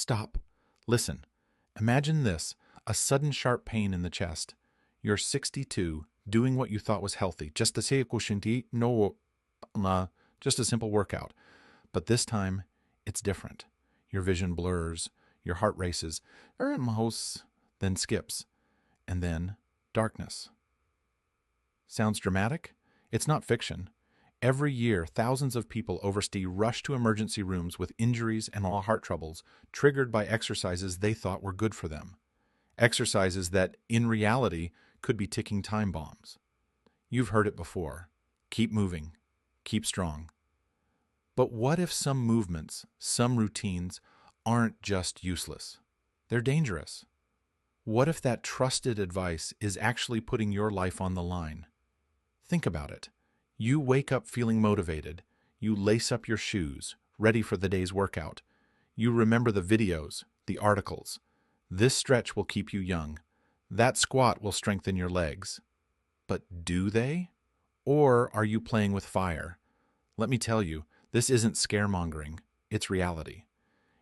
Stop. Listen. Imagine this, a sudden sharp pain in the chest. You're 62, doing what you thought was healthy, just a just a simple workout. But this time, it's different. Your vision blurs, your heart races, then skips, and then darkness. Sounds dramatic? It's not fiction. Every year, thousands of people overseas rush to emergency rooms with injuries and heart troubles triggered by exercises they thought were good for them. Exercises that, in reality, could be ticking time bombs. You've heard it before. Keep moving. Keep strong. But what if some movements, some routines, aren't just useless? They're dangerous. What if that trusted advice is actually putting your life on the line? Think about it. You wake up feeling motivated. You lace up your shoes, ready for the day's workout. You remember the videos, the articles. This stretch will keep you young. That squat will strengthen your legs. But do they? Or are you playing with fire? Let me tell you, this isn't scaremongering. It's reality.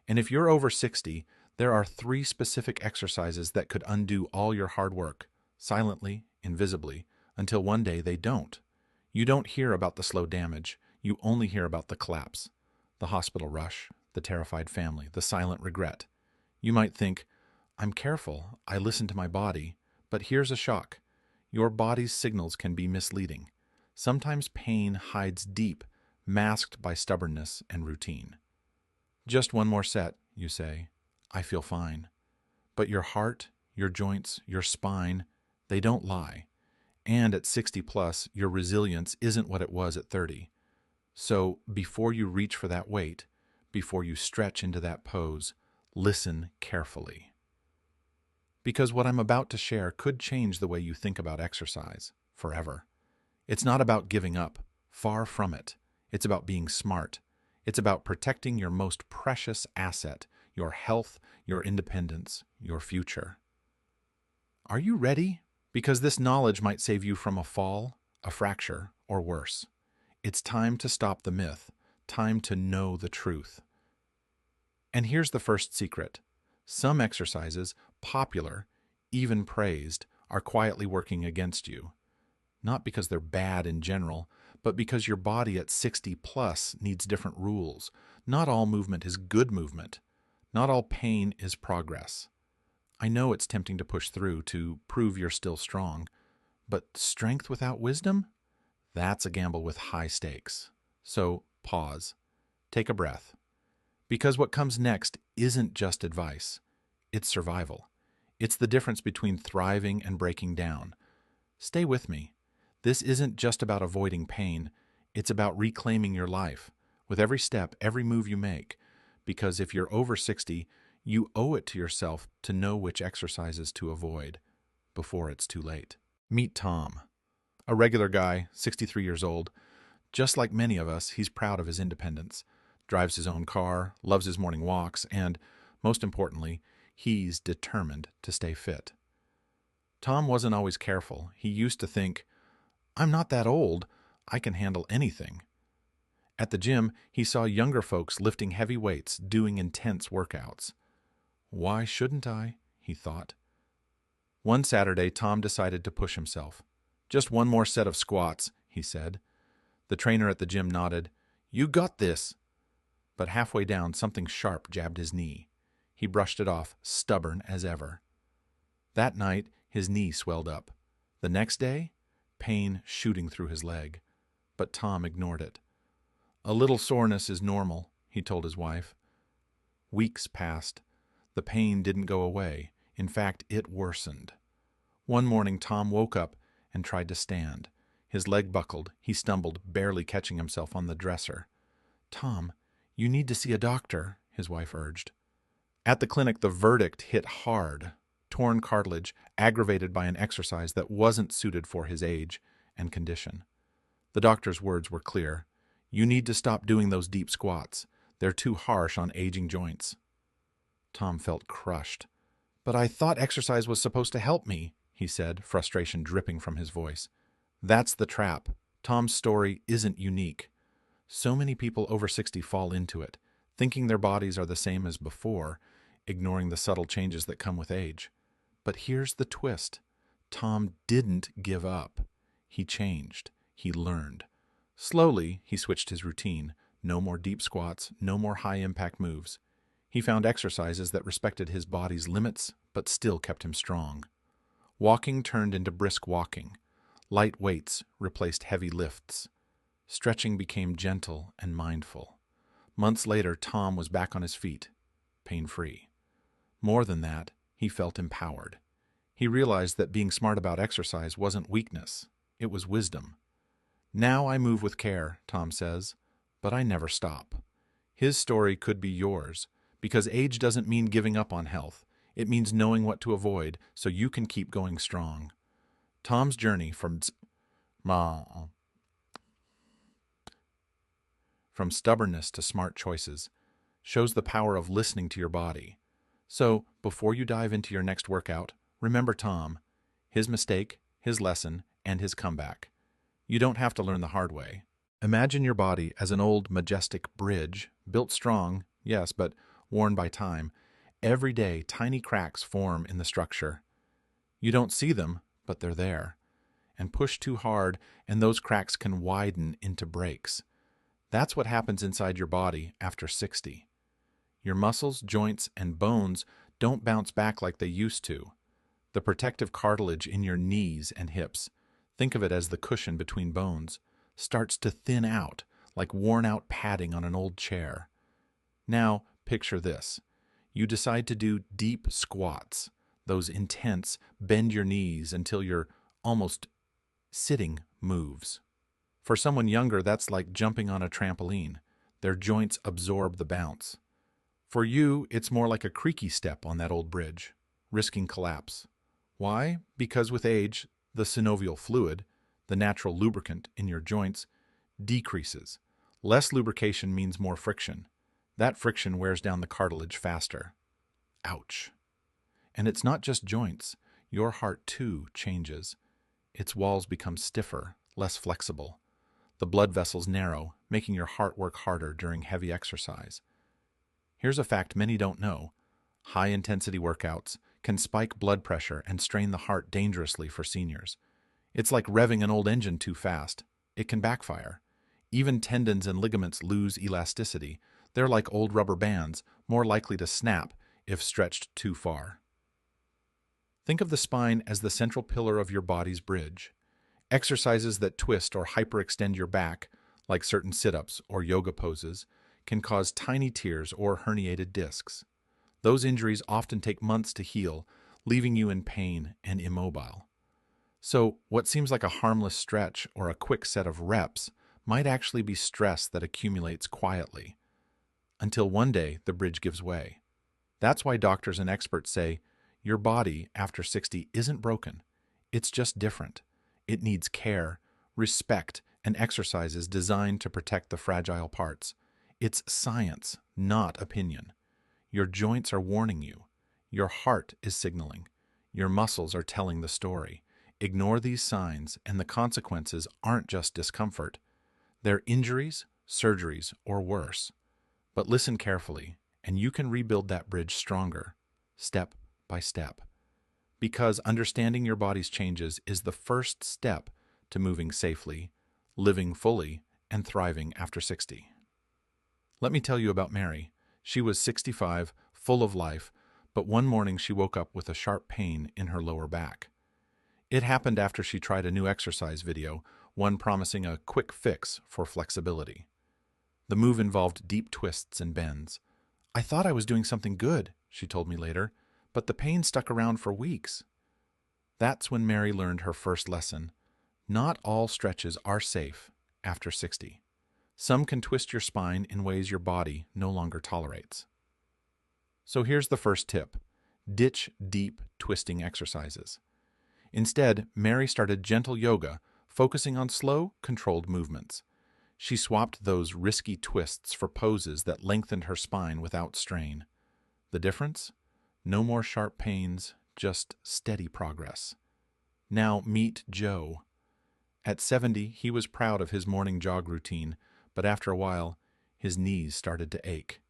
And if you're over 60, there are 3 specific exercises that could undo all your hard work, silently, invisibly, until one day they don't. You don't hear about the slow damage. You only hear about the collapse, the hospital rush, the terrified family, the silent regret. You might think, I'm careful, I listen to my body, but here's a shock. Your body's signals can be misleading. Sometimes pain hides deep, masked by stubbornness and routine. Just one more set, you say. I feel fine. But your heart, your joints, your spine, they don't lie. And at 60 plus, your resilience isn't what it was at 30. So before you reach for that weight, before you stretch into that pose, listen carefully. Because what I'm about to share could change the way you think about exercise forever. It's not about giving up. Far from it. It's about being smart. It's about protecting your most precious asset, your health, your independence, your future. Are you ready? Because this knowledge might save you from a fall, a fracture, or worse. It's time to stop the myth, time to know the truth. And here's the first secret. Some exercises, popular, even praised, are quietly working against you. Not because they're bad in general, but because your body at 60 plus needs different rules. Not all movement is good movement. Not all pain is progress. I know it's tempting to push through to prove you're still strong, but strength without wisdom? That's a gamble with high stakes. So pause. Take a breath. Because what comes next isn't just advice. It's survival. It's the difference between thriving and breaking down. Stay with me. This isn't just about avoiding pain. It's about reclaiming your life with every step, every move you make. Because if you're over 60, you owe it to yourself to know which exercises to avoid before it's too late. Meet Tom, a regular guy, 63 years old. Just like many of us, he's proud of his independence, drives his own car, loves his morning walks, and, most importantly, he's determined to stay fit. Tom wasn't always careful. He used to think, I'm not that old. I can handle anything. At the gym, he saw younger folks lifting heavy weights, doing intense workouts. Why shouldn't I? He thought. One Saturday, Tom decided to push himself. Just one more set of squats, he said. The trainer at the gym nodded. You got this. But halfway down, something sharp jabbed his knee. He brushed it off, stubborn as ever. That night, his knee swelled up. The next day, pain shooting through his leg. But Tom ignored it. A little soreness is normal, he told his wife. Weeks passed. The pain didn't go away. In fact, it worsened. One morning, Tom woke up and tried to stand. His leg buckled. He stumbled, barely catching himself on the dresser. Tom, you need to see a doctor, his wife urged. At the clinic, the verdict hit hard. Torn cartilage, aggravated by an exercise that wasn't suited for his age and condition. The doctor's words were clear. You need to stop doing those deep squats. They're too harsh on aging joints. Tom felt crushed. But I thought exercise was supposed to help me, he said, frustration dripping from his voice. That's the trap. Tom's story isn't unique. So many people over 60 fall into it, thinking their bodies are the same as before, ignoring the subtle changes that come with age. But here's the twist. Tom didn't give up. He changed. He learned. Slowly, he switched his routine. No more deep squats, no more high-impact moves. He found exercises that respected his body's limits, but still kept him strong. Walking turned into brisk walking. Light weights replaced heavy lifts. Stretching became gentle and mindful. Months later, Tom was back on his feet, pain-free. More than that, he felt empowered. He realized that being smart about exercise wasn't weakness, it was wisdom. Now I move with care, Tom says, but I never stop. His story could be yours, because age doesn't mean giving up on health. It means knowing what to avoid so you can keep going strong. Tom's journey from stubbornness to smart choices shows the power of listening to your body. So, before you dive into your next workout, remember Tom, his mistake, his lesson, and his comeback. You don't have to learn the hard way. Imagine your body as an old, majestic bridge, built strong, yes, but worn by time. Every day, tiny cracks form in the structure. You don't see them, but they're there. And push too hard, and those cracks can widen into breaks. That's what happens inside your body after 60. Your muscles, joints, and bones don't bounce back like they used to. The protective cartilage in your knees and hips, think of it as the cushion between bones, starts to thin out like worn-out padding on an old chair. Now, picture this. You decide to do deep squats, those intense, bend your knees until you're almost sitting moves. For someone younger, that's like jumping on a trampoline. Their joints absorb the bounce. For you, it's more like a creaky step on that old bridge, risking collapse. Why? Because with age, the synovial fluid, the natural lubricant in your joints, decreases. Less lubrication means more friction. That friction wears down the cartilage faster. Ouch. And it's not just joints. Your heart, too, changes. Its walls become stiffer, less flexible. The blood vessels narrow, making your heart work harder during heavy exercise. Here's a fact many don't know. High-intensity workouts can spike blood pressure and strain the heart dangerously for seniors. It's like revving an old engine too fast. It can backfire. Even tendons and ligaments lose elasticity. They're like old rubber bands, more likely to snap if stretched too far. Think of the spine as the central pillar of your body's bridge. Exercises that twist or hyperextend your back, like certain sit-ups or yoga poses, can cause tiny tears or herniated discs. Those injuries often take months to heal, leaving you in pain and immobile. So, what seems like a harmless stretch or a quick set of reps might actually be stress that accumulates quietly, until one day the bridge gives way. That's why doctors and experts say, your body after 60 isn't broken, it's just different. It needs care, respect, and exercises designed to protect the fragile parts. It's science, not opinion. Your joints are warning you. Your heart is signaling. Your muscles are telling the story. Ignore these signs, and the consequences aren't just discomfort. They're injuries, surgeries, or worse. But listen carefully, and you can rebuild that bridge stronger, step by step. Because understanding your body's changes is the first step to moving safely, living fully, and thriving after 60. Let me tell you about Mary. She was 65, full of life, but one morning she woke up with a sharp pain in her lower back. It happened after she tried a new exercise video, one promising a quick fix for flexibility. The move involved deep twists and bends. "I thought I was doing something good," she told me later, "but the pain stuck around for weeks." That's when Mary learned her first lesson. Not all stretches are safe after 60. Some can twist your spine in ways your body no longer tolerates. So here's the first tip. Ditch deep, twisting exercises. Instead, Mary started gentle yoga, focusing on slow, controlled movements. She swapped those risky twists for poses that lengthened her spine without strain. The difference? No more sharp pains, just steady progress. Now meet Joe. At 70, he was proud of his morning jog routine, but after a while, his knees started to ache.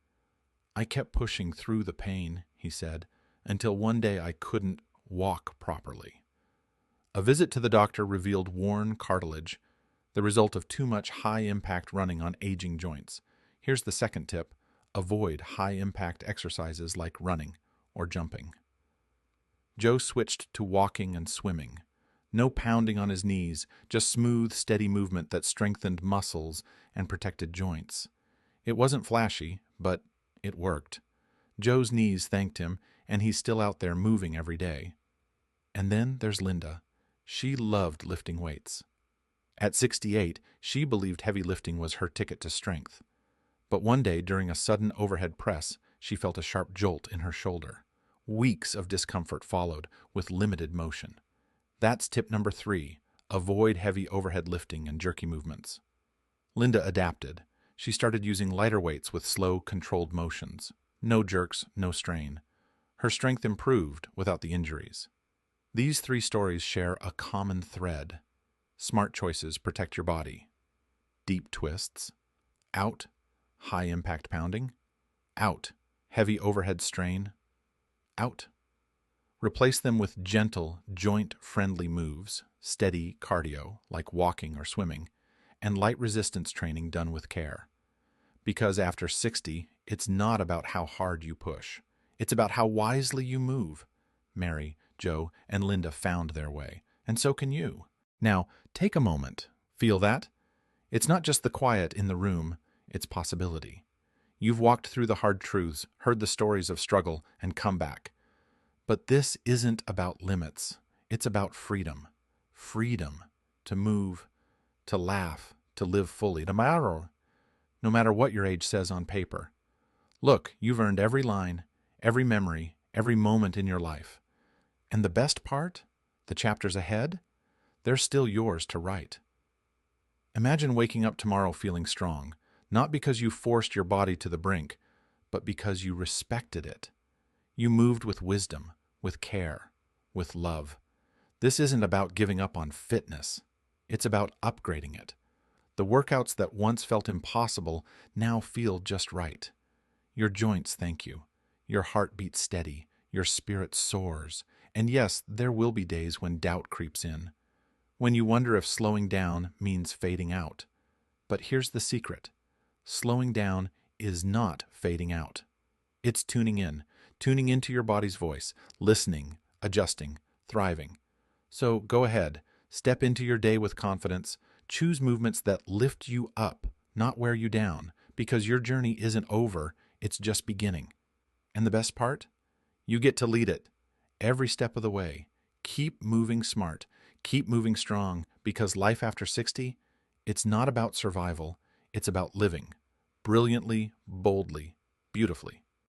"I kept pushing through the pain," he said, until one day I couldn't walk properly. A visit to the doctor revealed worn cartilage, the result of too much high-impact running on aging joints. Here's the second tip: avoid high-impact exercises like running or jumping. Joe switched to walking and swimming. No pounding on his knees, just smooth, steady movement that strengthened muscles and protected joints. It wasn't flashy, but it worked. Joe's knees thanked him, and he's still out there moving every day. And then there's Linda. She loved lifting weights. At 68, she believed heavy lifting was her ticket to strength. But one day, during a sudden overhead press, she felt a sharp jolt in her shoulder. Weeks of discomfort followed, with limited motion. That's tip number 3. Avoid heavy overhead lifting and jerky movements. Linda adapted. She started using lighter weights with slow, controlled motions. No jerks, no strain. Her strength improved without the injuries. These 3 stories share a common thread. Smart choices protect your body. Deep twists. Out. High-impact pounding. Out. Heavy overhead strain. Out. Replace them with gentle, joint-friendly moves, steady cardio, like walking or swimming, and light resistance training done with care. Because after 60, it's not about how hard you push. It's about how wisely you move. Mary, Joe, and Linda found their way, and so can you. Now, take a moment. Feel that? It's not just the quiet in the room, it's possibility. You've walked through the hard truths, heard the stories of struggle, and comeback. But this isn't about limits. It's about freedom. Freedom to move, to laugh, to live fully, no matter what your age says on paper. Look, you've earned every line, every memory, every moment in your life. And the best part, the chapters ahead, they're still yours to write. Imagine waking up tomorrow feeling strong, not because you forced your body to the brink, but because you respected it. You moved with wisdom, with care, with love. This isn't about giving up on fitness. It's about upgrading it. The workouts that once felt impossible now feel just right. Your joints thank you. Your heart beats steady. Your spirit soars. And yes, there will be days when doubt creeps in, when you wonder if slowing down means fading out. But here's the secret. Slowing down is not fading out. It's tuning into your body's voice, listening, adjusting, thriving. So go ahead, step into your day with confidence, choose movements that lift you up, not wear you down, because your journey isn't over, it's just beginning. And the best part? You get to lead it every step of the way. Keep moving smart, keep moving strong, because life after 60, it's not about survival, it's about living, brilliantly, boldly, beautifully.